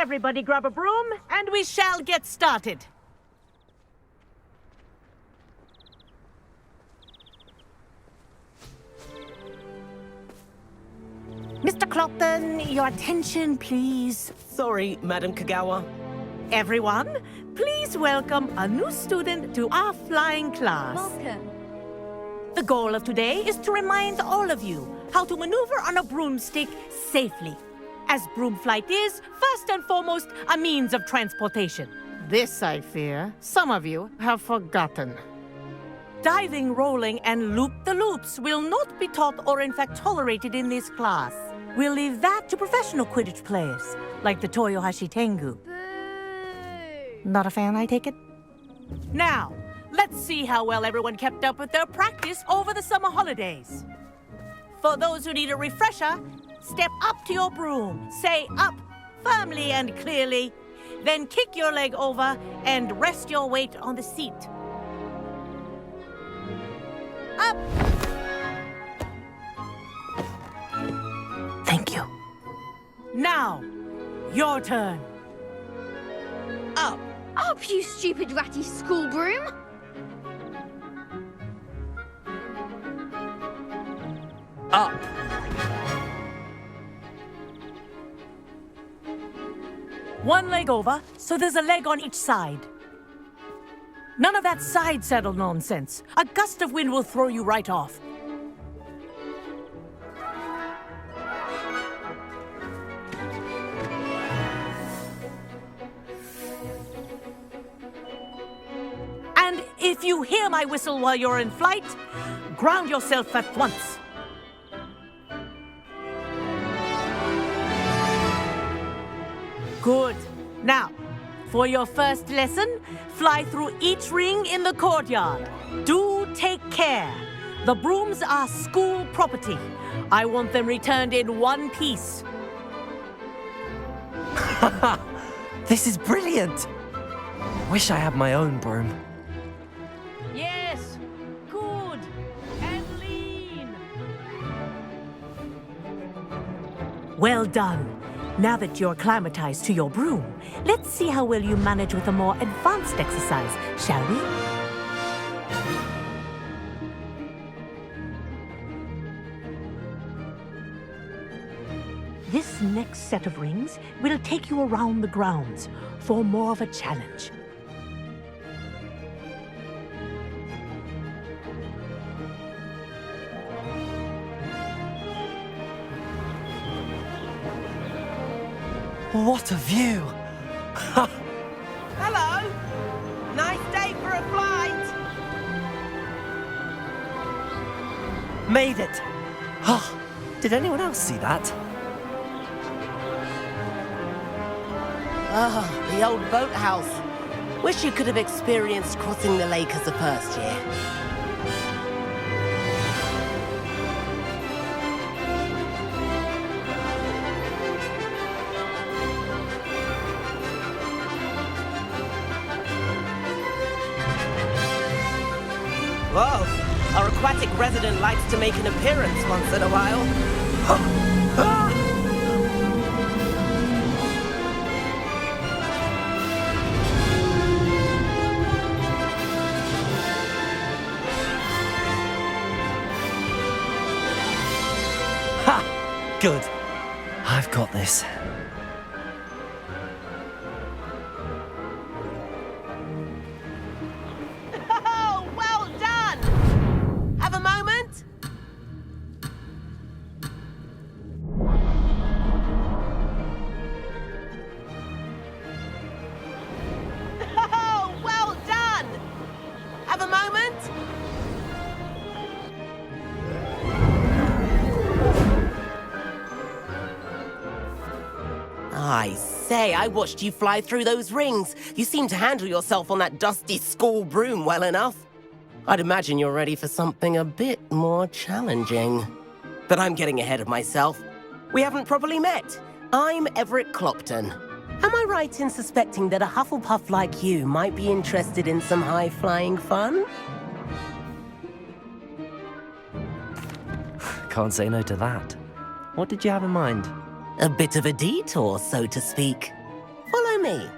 Everybody grab a broom, and we shall get started. Mr. Clopton, your attention, please. Sorry, Madam Kagawa. Everyone, please welcome a new student to our flying class. Welcome. The goal of today is to remind all of you how to maneuver on a broomstick safely. As broom flight is, first and foremost, a means of transportation. This, I fear, some of you have forgotten. Diving, rolling, and loop-the-loops will not be taught or in fact tolerated in this class. We'll leave that to professional Quidditch players, like the Toyohashi Tengu. Boo! Not a fan, I take it? Now, let's see how well everyone kept up with their practice over the summer holidays. For those who need a refresher, step up to your broom, say up firmly and clearly, then kick your leg over and rest your weight on the seat. Up! Thank you. Now, your turn. Up. Up, you stupid ratty school broom! Up. One leg over, so there's a leg on each side. None of that side saddle nonsense. A gust of wind will throw you right off. And if you hear my whistle while you're in flight, ground yourself at once. Good. Now, for your first lesson, fly through each ring in the courtyard. Do take care. The brooms are school property. I want them returned in one piece. This is brilliant. Wish I had my own broom. Yes. Good. And lean. Well done. Now that you're acclimatized to your broom, let's see how well you manage with a more advanced exercise, shall we? This next set of rings will take you around the grounds for more of a challenge. What a view! Hello! Nice day for a flight! Made it! Oh, did anyone else see that? Ah, the old boathouse. Wish you could have experienced crossing the lake as a first year. Whoa, our aquatic resident likes to make an appearance once in a while. Ha! Good. I've got this. Oh, well done! Have a moment? Oh, well done! Have a moment? I say, I watched you fly through those rings. You seem to handle yourself on that dusty school broom well enough. I'd imagine you're ready for something a bit more challenging. But I'm getting ahead of myself. We haven't properly met. I'm Everett Clopton. Am I right in suspecting that a Hufflepuff like you might be interested in some high-flying fun? Can't say no to that. What did you have in mind? A bit of a detour, so to speak. me.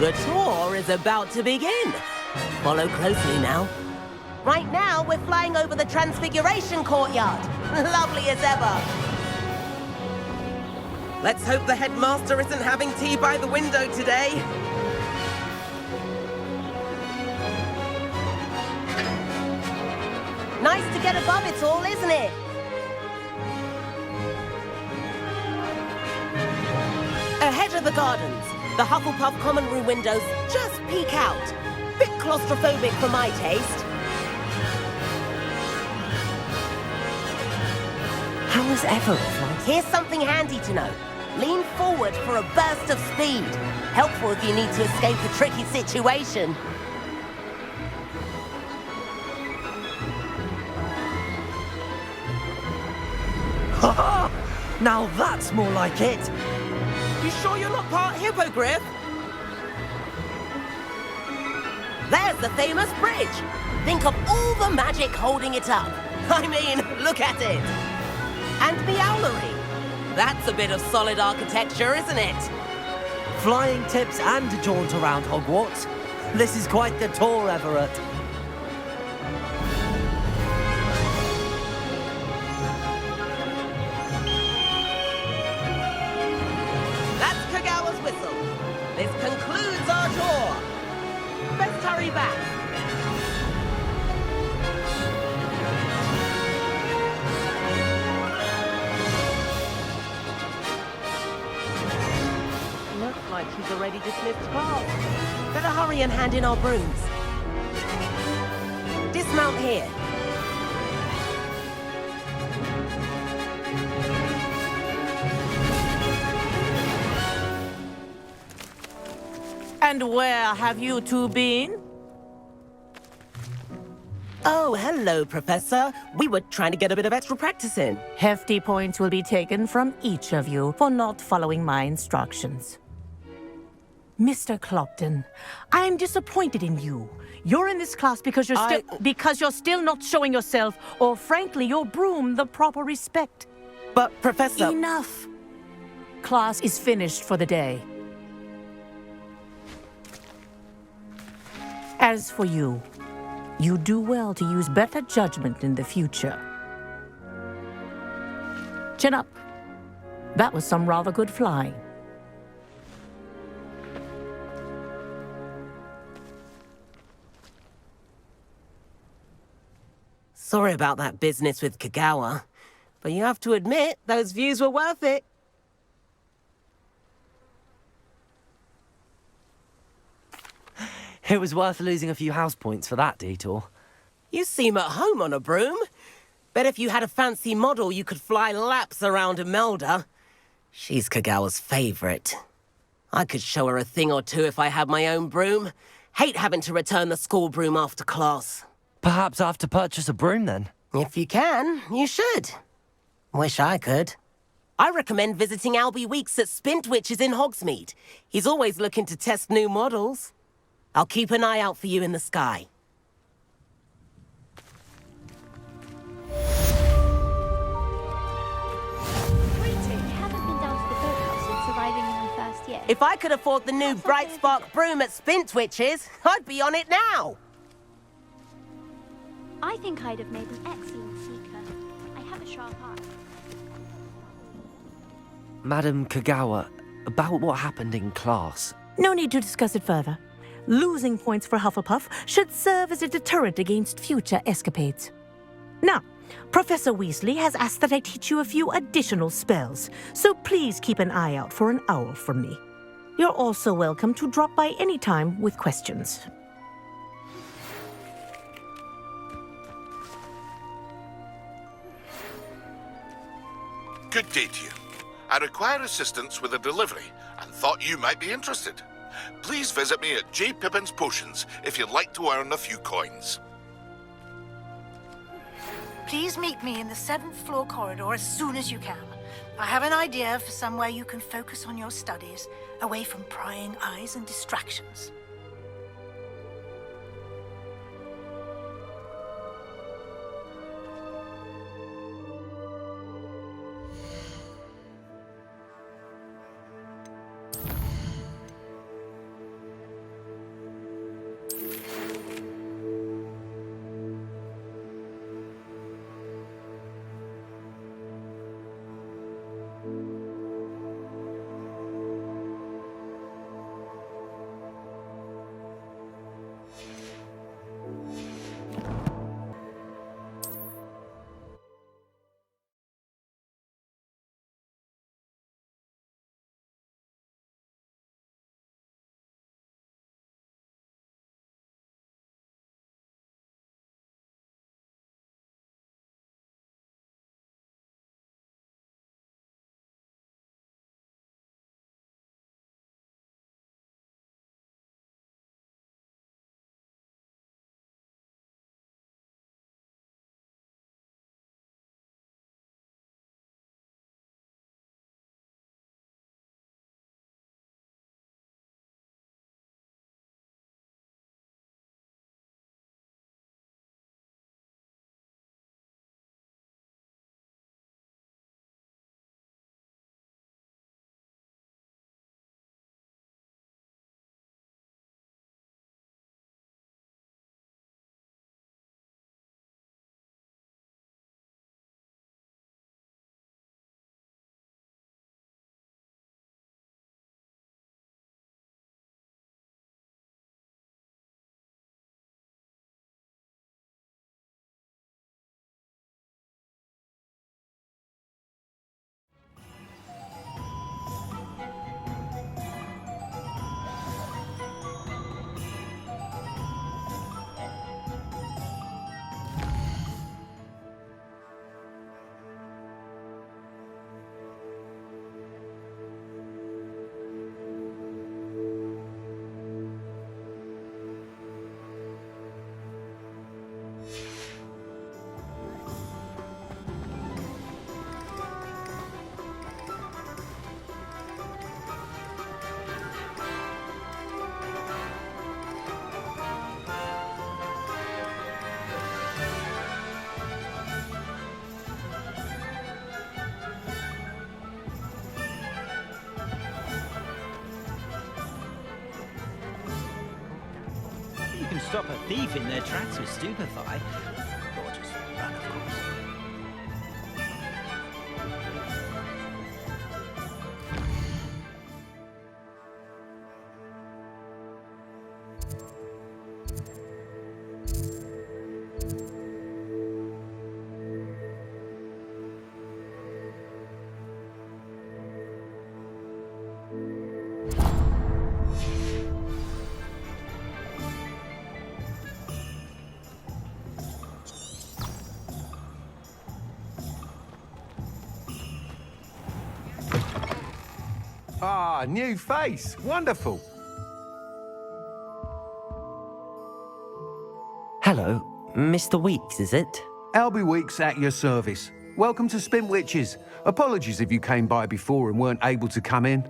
The tour is about to begin. Follow closely now. Right now, we're flying over the Transfiguration Courtyard. Lovely as ever. Let's hope the headmaster isn't having tea by the window today. Nice to get above it all, isn't it? Ahead of the gardens, the Hufflepuff common room windows just peek out. Bit claustrophobic for my taste. How is Everett like? Here's something handy to know. Lean forward for a burst of speed. Helpful if you need to escape a tricky situation. Ha! Now that's more like it. You sure you're not part hippogriff? There's the famous bridge. Think of all the magic holding it up. I mean, look at it. And Meowlery. That's a bit of solid architecture, isn't it? Flying tips and a jaunt around Hogwarts. This is quite the tour, Everett. That's Kagawa's whistle. This concludes our tour. Best hurry back. Looks like she's already dismissed class. Better hurry and hand in our brooms. Dismount here. And where have you two been? Oh, hello, Professor. We were trying to get a bit of extra practice in. Hefty points will be taken from each of you for not following my instructions. Mr. Clopton, I'm disappointed in you. You're in this class because you're still not showing yourself, or frankly, your broom, the proper respect. But, Professor... Enough. Class is finished for the day. As for you, you do well to use better judgment in the future. Chin up. That was some rather good flying. Sorry about that business with Kagawa, but you have to admit, those views were worth it. It was worth losing a few house points for that detour. You seem at home on a broom. Bet if you had a fancy model, you could fly laps around Imelda. She's Kagawa's favorite. I could show her a thing or two if I had my own broom. Hate having to return the school broom after class. Perhaps I have to purchase a broom then. If you can, you should. Wish I could. I recommend visiting Albie Weeks at Spintwitches in Hogsmeade. He's always looking to test new models. I'll keep an eye out for you in the sky. Haven't been down to the boathouse since arriving in my first year. If I could afford the new Bright Spark broom at Spintwitches, I'd be on it now. I think I'd have made an excellent seeker. I have a sharp eye. Madam Kagawa, about what happened in class. No need to discuss it further. Losing points for Hufflepuff should serve as a deterrent against future escapades. Now, Professor Weasley has asked that I teach you a few additional spells, so please keep an eye out for an owl from me. You're also welcome to drop by any time with questions. Good day to you. I require assistance with a delivery and thought you might be interested. Please visit me at J. Pippin's Potions if you'd like to earn a few coins. Please meet me in the 7th floor corridor as soon as you can. I have an idea for somewhere you can focus on your studies, away from prying eyes and distractions. can stop a thief in their tracks with stupefy. Or just run, of course. Ah, new face. Wonderful. Hello, Mr. Weeks, is it? Albie Weeks at your service. Welcome to Spintwitches. Apologies if you came by before and weren't able to come in.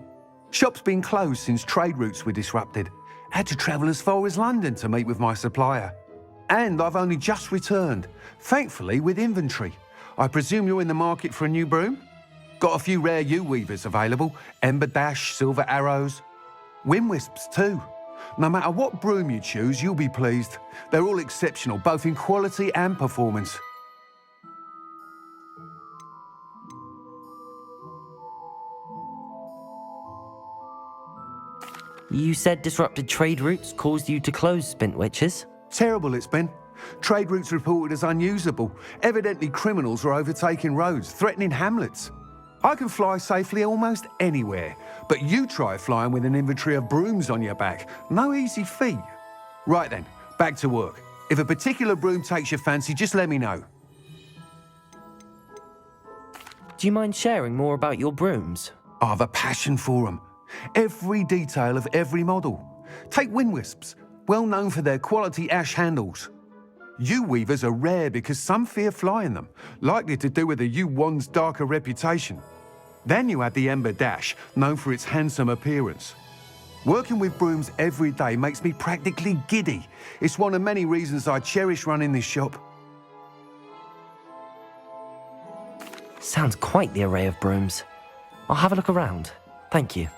Shop's been closed since trade routes were disrupted. Had to travel as far as London to meet with my supplier. And I've only just returned, thankfully with inventory. I presume you're in the market for a new broom? Got a few rare Yew Weavers available, Ember Dash, Silver Arrows. Wind Wisps too. No matter what broom you choose, you'll be pleased. They're all exceptional, both in quality and performance. You said disrupted trade routes caused you to close Spintwitches? Terrible it's been. Trade routes reported as unusable. Evidently criminals are overtaking roads, threatening hamlets. I can fly safely almost anywhere, but you try flying with an inventory of brooms on your back. No easy feat. Right then, back to work. If a particular broom takes your fancy, just let me know. Do you mind sharing more about your brooms? I have a passion for them. Every detail of every model. Take Wind Wisps, well known for their quality ash handles. Yew Weavers are rare because some fear flying them, likely to do with the Yew Wand's darker reputation. Then you add the Ember Dash, known for its handsome appearance. Working with brooms every day makes me practically giddy. It's one of many reasons I cherish running this shop. Sounds quite the array of brooms. I'll have a look around. Thank you.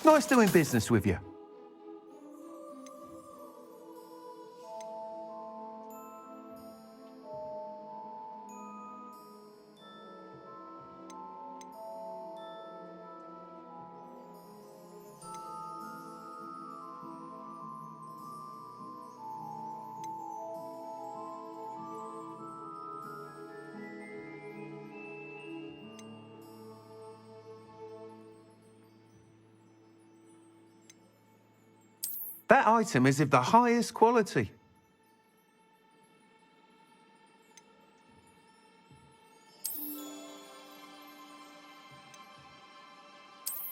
Nice doing business with you. That item is of the highest quality.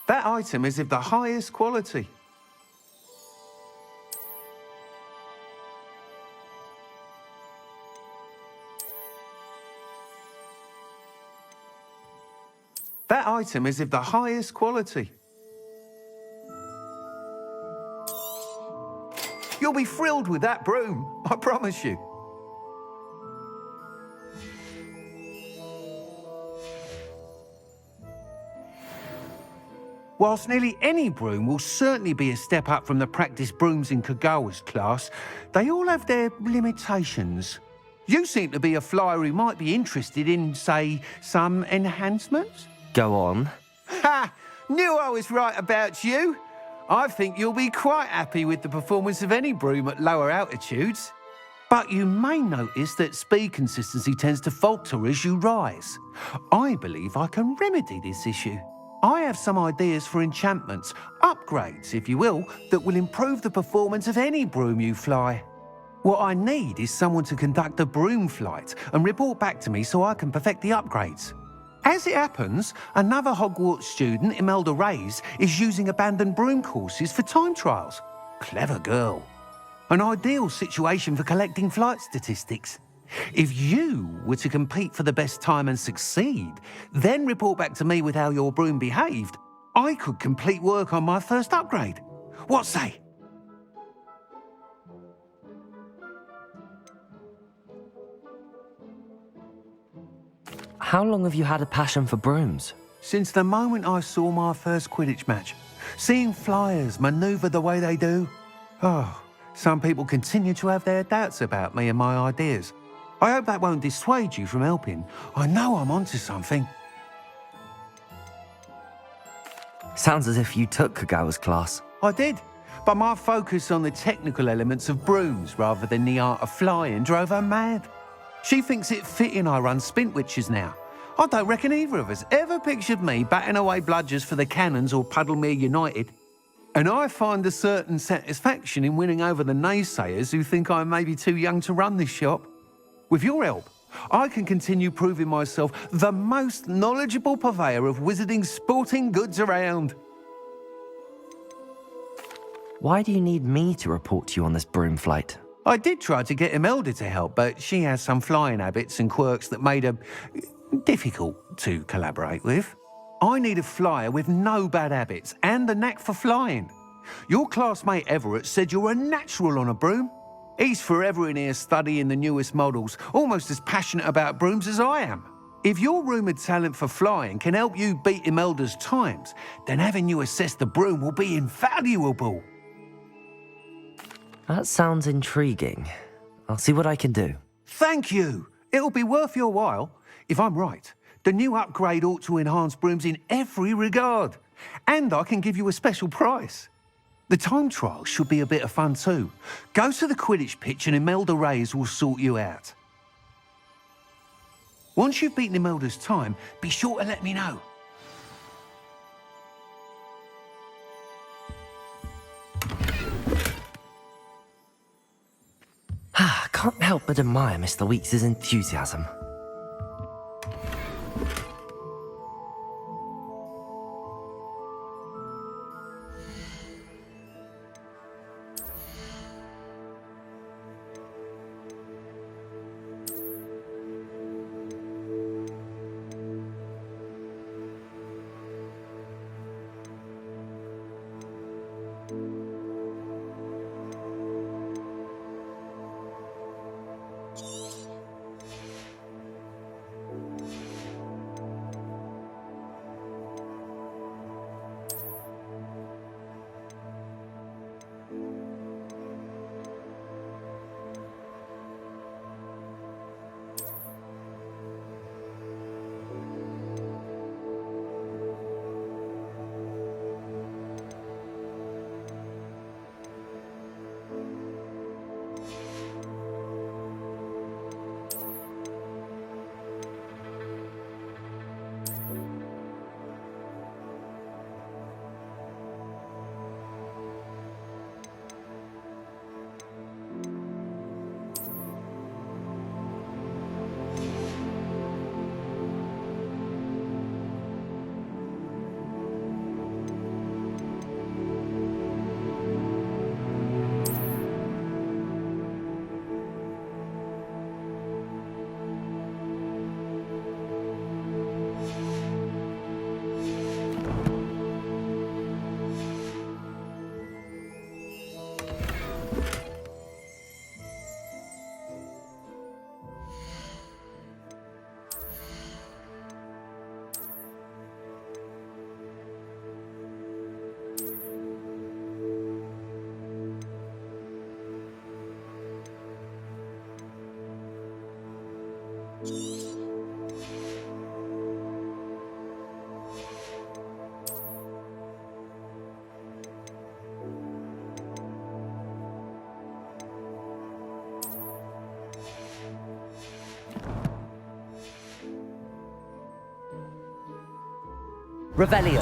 That item is of the highest quality. That item is of the highest quality. You'll be thrilled with that broom, I promise you. Whilst nearly any broom will certainly be a step up from the practice brooms in Kagawa's class, they all have their limitations. You seem to be a flyer who might be interested in, say, some enhancements? Go on. Ha! Knew I was right about you. I think you'll be quite happy with the performance of any broom at lower altitudes. But you may notice that speed consistency tends to falter as you rise. I believe I can remedy this issue. I have some ideas for enchantments, upgrades, if you will, that will improve the performance of any broom you fly. What I need is someone to conduct a broom flight and report back to me so I can perfect the upgrades. As it happens, another Hogwarts student, Imelda Reyes, is using abandoned broom courses for time trials. Clever girl. An ideal situation for collecting flight statistics. If you were to compete for the best time and succeed, then report back to me with how your broom behaved, I could complete work on my first upgrade. What say? How long have you had a passion for brooms? Since the moment I saw my first Quidditch match, seeing flyers manoeuvre the way they do. Oh, some people continue to have their doubts about me and my ideas. I hope that won't dissuade you from helping. I know I'm onto something. Sounds as if you took Kagawa's class. I did, but my focus on the technical elements of brooms rather than the art of flying drove her mad. She thinks it fitting I run Spintwitches now. I don't reckon either of us ever pictured me batting away bludgers for the Cannons or Puddlemere United. And I find a certain satisfaction in winning over the naysayers who think I may be too young to run this shop. With your help, I can continue proving myself the most knowledgeable purveyor of wizarding sporting goods around. Why do you need me to report to you on this broom flight? I did try to get Imelda to help, but she has some flying habits and quirks that made her difficult to collaborate with. I need a flyer with no bad habits and the knack for flying. Your classmate Everett said you're a natural on a broom. He's forever in here studying the newest models, almost as passionate about brooms as I am. If your rumoured talent for flying can help you beat Imelda's times, then having you assess the broom will be invaluable. That sounds intriguing. I'll see what I can do. Thank you. It'll be worth your while. If I'm right, the new upgrade ought to enhance brooms in every regard. And I can give you a special price. The time trial should be a bit of fun too. Go to the Quidditch pitch and Imelda Reyes will sort you out. Once you've beaten Imelda's time, be sure to let me know. I can't help but admire Mr. Weeks' enthusiasm. Revelio.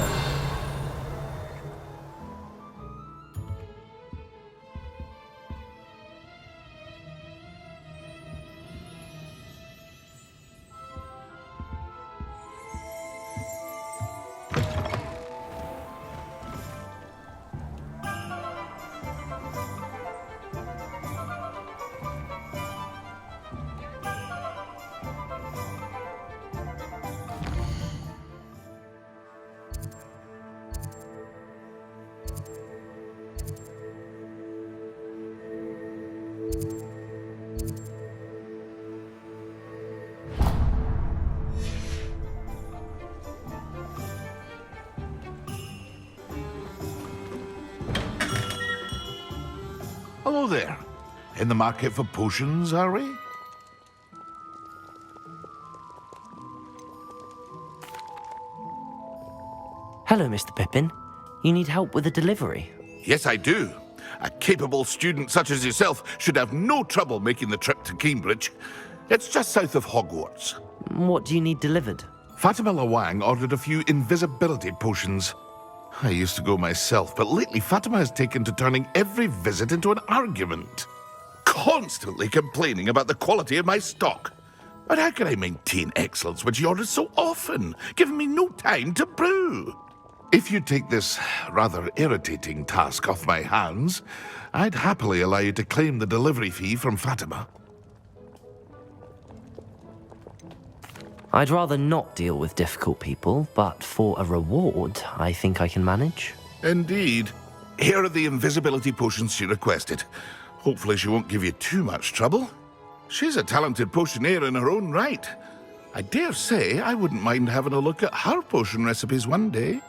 Hello there. In the market for potions, are we? Hello, Mr. Pippin. You need help with a delivery? Yes, I do. A capable student such as yourself should have no trouble making the trip to Cambridge. It's just south of Hogwarts. What do you need delivered? Fatimah Lawang ordered a few invisibility potions. I used to go myself, but lately Fatimah has taken to turning every visit into an argument. Constantly complaining about the quality of my stock. But how can I maintain excellence when she orders so often, giving me no time to brew? If you take this rather irritating task off my hands, I'd happily allow you to claim the delivery fee from Fatimah. I'd rather not deal with difficult people, but for a reward, I think I can manage. Indeed. Here are the invisibility potions she requested. Hopefully she won't give you too much trouble. She's a talented potioneer in her own right. I dare say I wouldn't mind having a look at her potion recipes one day.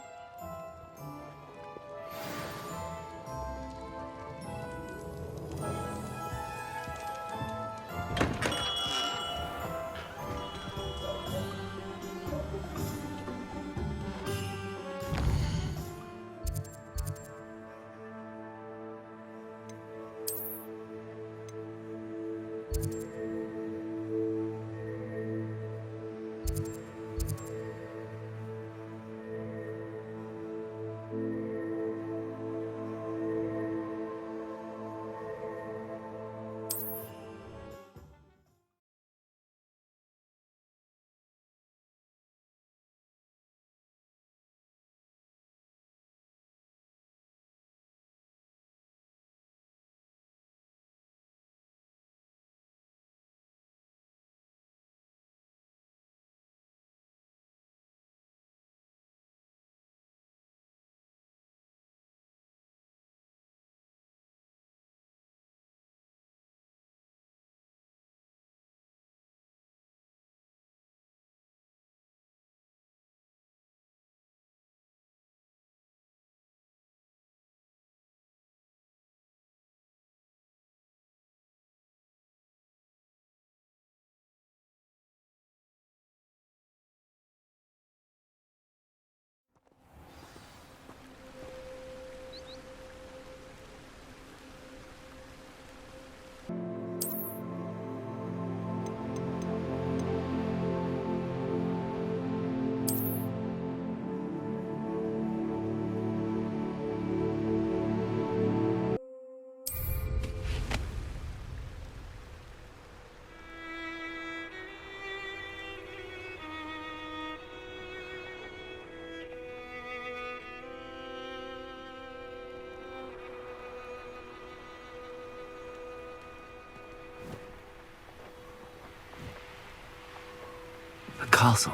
The castle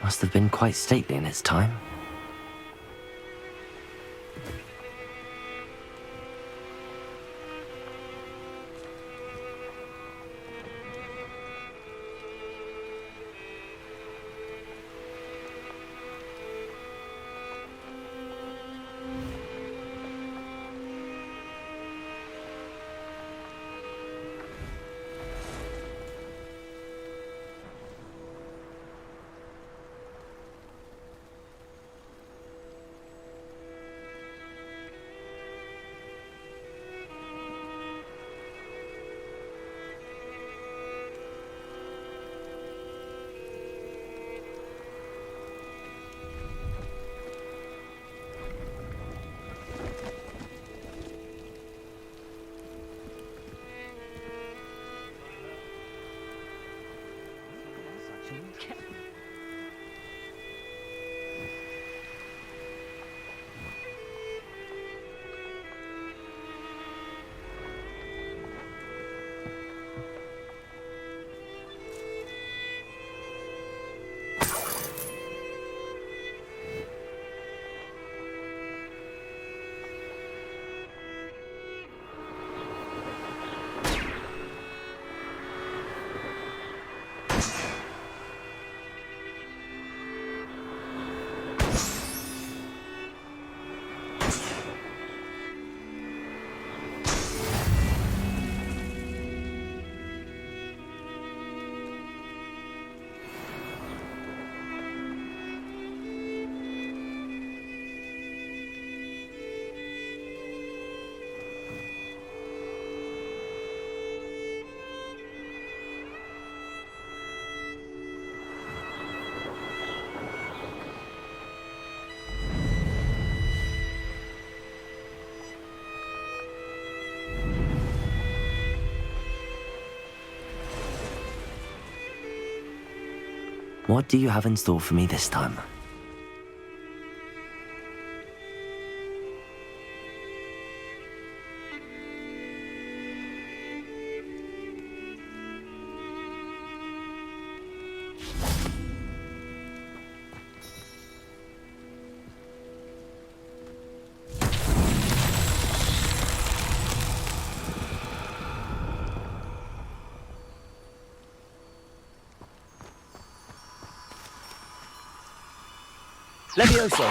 must have been quite stately in its time. What do you have in store for me this time? Levioso.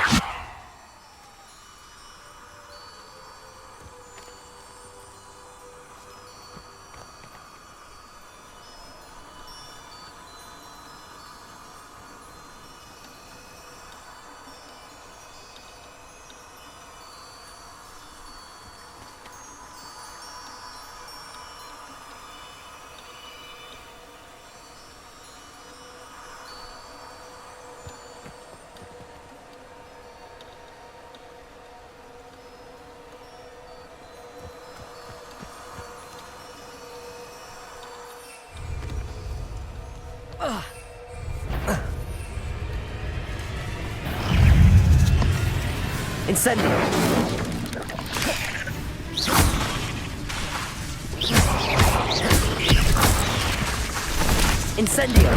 Incendio. Incendio.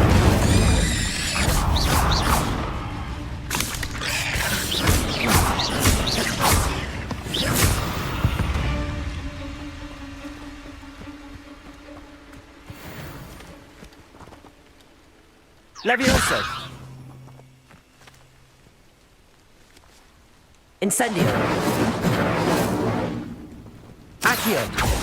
Levioso. Incendio. Accio.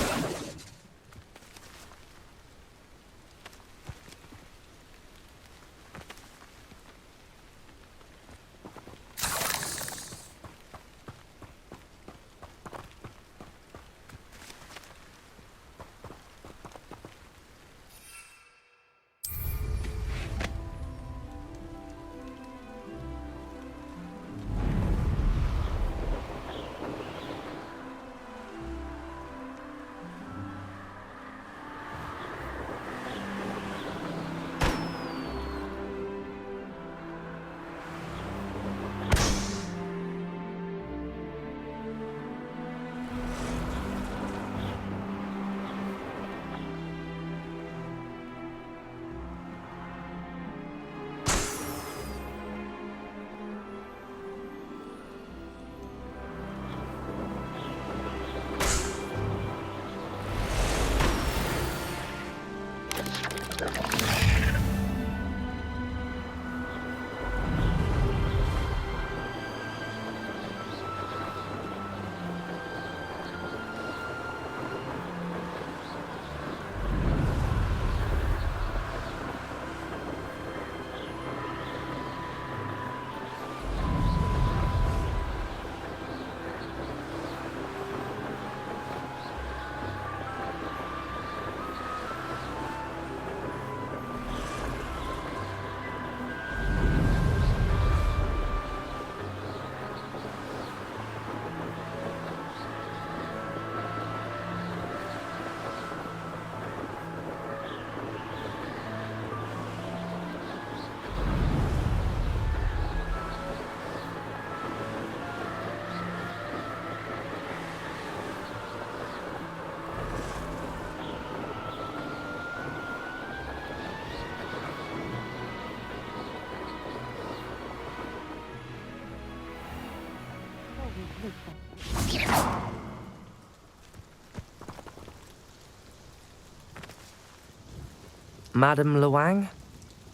Madam Lawang,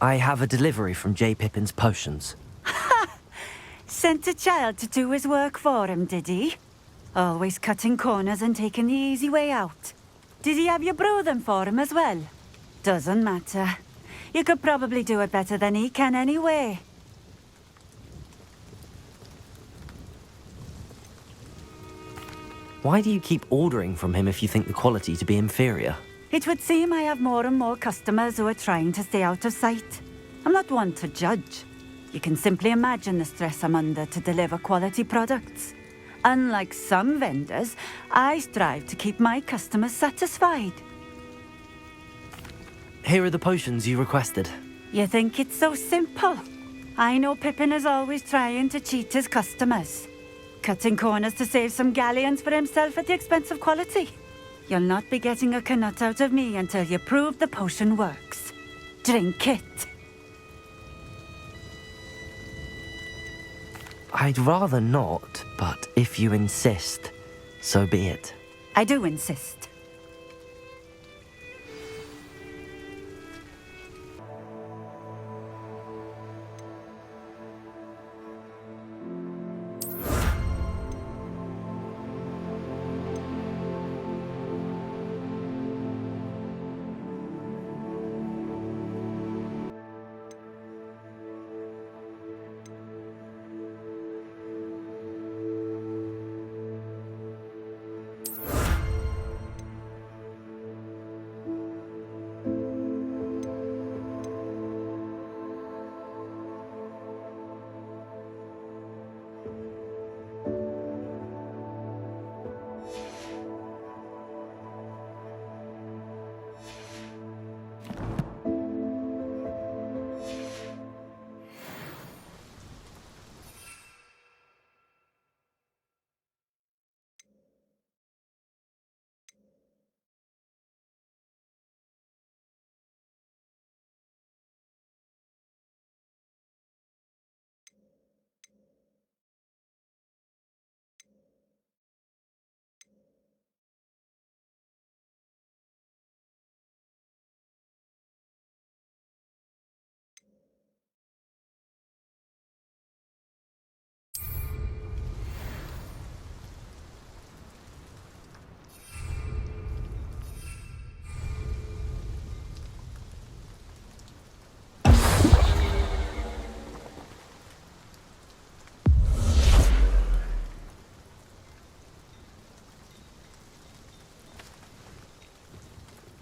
I have a delivery from J. Pippin's potions. Sent a child to do his work for him, did he? Always cutting corners and taking the easy way out. Did he have you brew them for him as well? Doesn't matter. You could probably do it better than he can anyway. Why do you keep ordering from him if you think the quality to be inferior? It would seem I have more and more customers who are trying to stay out of sight. I'm not one to judge. You can simply imagine the stress I'm under to deliver quality products. Unlike some vendors, I strive to keep my customers satisfied. Here are the potions you requested. You think it's so simple? I know Pippin is always trying to cheat his customers. Cutting corners to save some galleons for himself at the expense of quality. You'll not be getting a canut out of me until you prove the potion works. Drink it. I'd rather not, but if you insist, so be it. I do insist.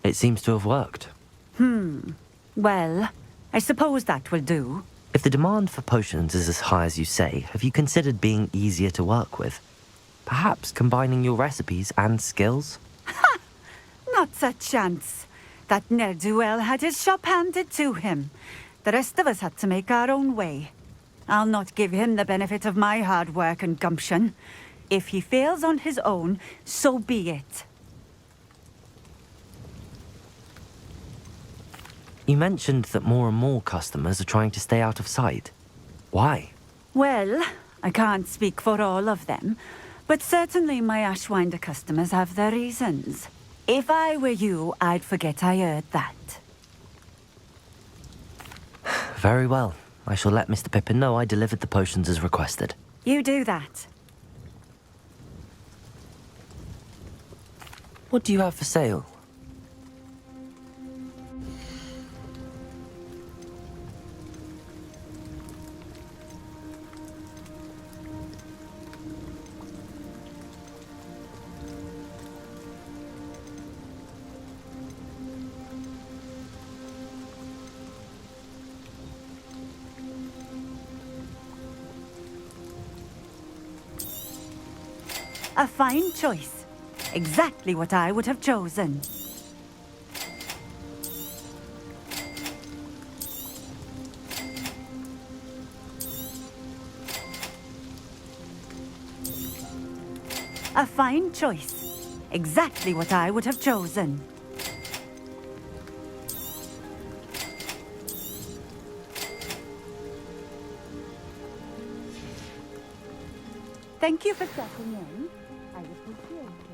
It seems to have worked. Well, I suppose that will do. If the demand for potions is as high as you say, have you considered being easier to work with? Perhaps combining your recipes and skills? Not a chance. That ne'er-do-well had his shop handed to him. The rest of us had to make our own way. I'll not give him the benefit of my hard work and gumption. If he fails on his own, so be it. You mentioned that more and more customers are trying to stay out of sight. Why? Well, I can't speak for all of them, but certainly my Ashwinder customers have their reasons. If I were you, I'd forget I heard that. Very well. I shall let Mr. Pippin know I delivered the potions as requested. You do that. What do you have for sale? A fine choice. Exactly what I would have chosen. A fine choice. Exactly what I would have chosen. Thank you for stopping in. I appreciate it.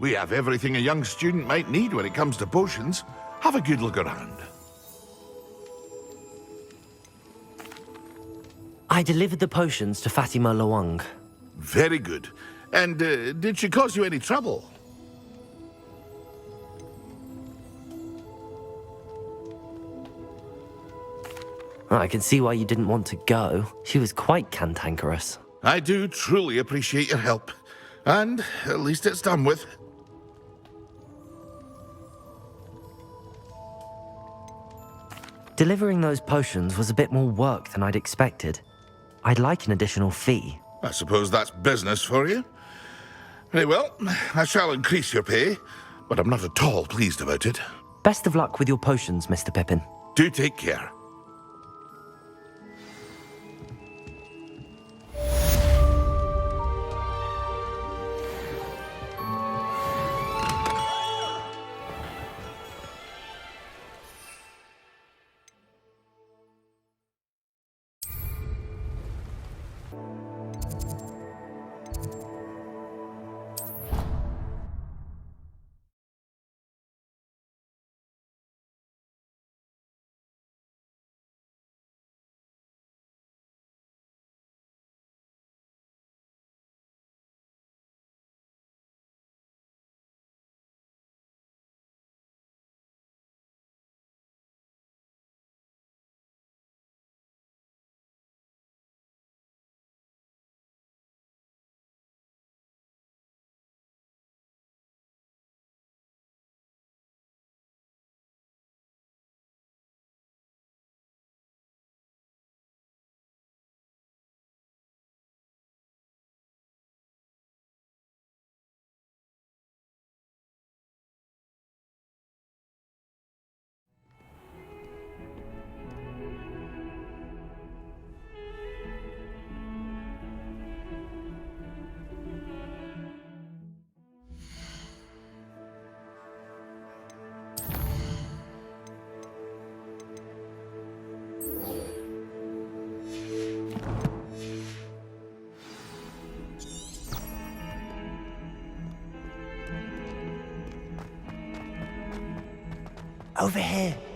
We have everything a young student might need when it comes to potions. Have a good look around. I delivered the potions to Fatimah Lawang. Very good. And did she cause you any trouble? I can see why you didn't want to go. She was quite cantankerous. I do truly appreciate your help. And at least it's done with. Delivering those potions was a bit more work than I'd expected. I'd like an additional fee. I suppose that's business for you. Very well, I shall increase your pay, but I'm not at all pleased about it. Best of luck with your potions, Mr. Pippin. Do take care. Over here.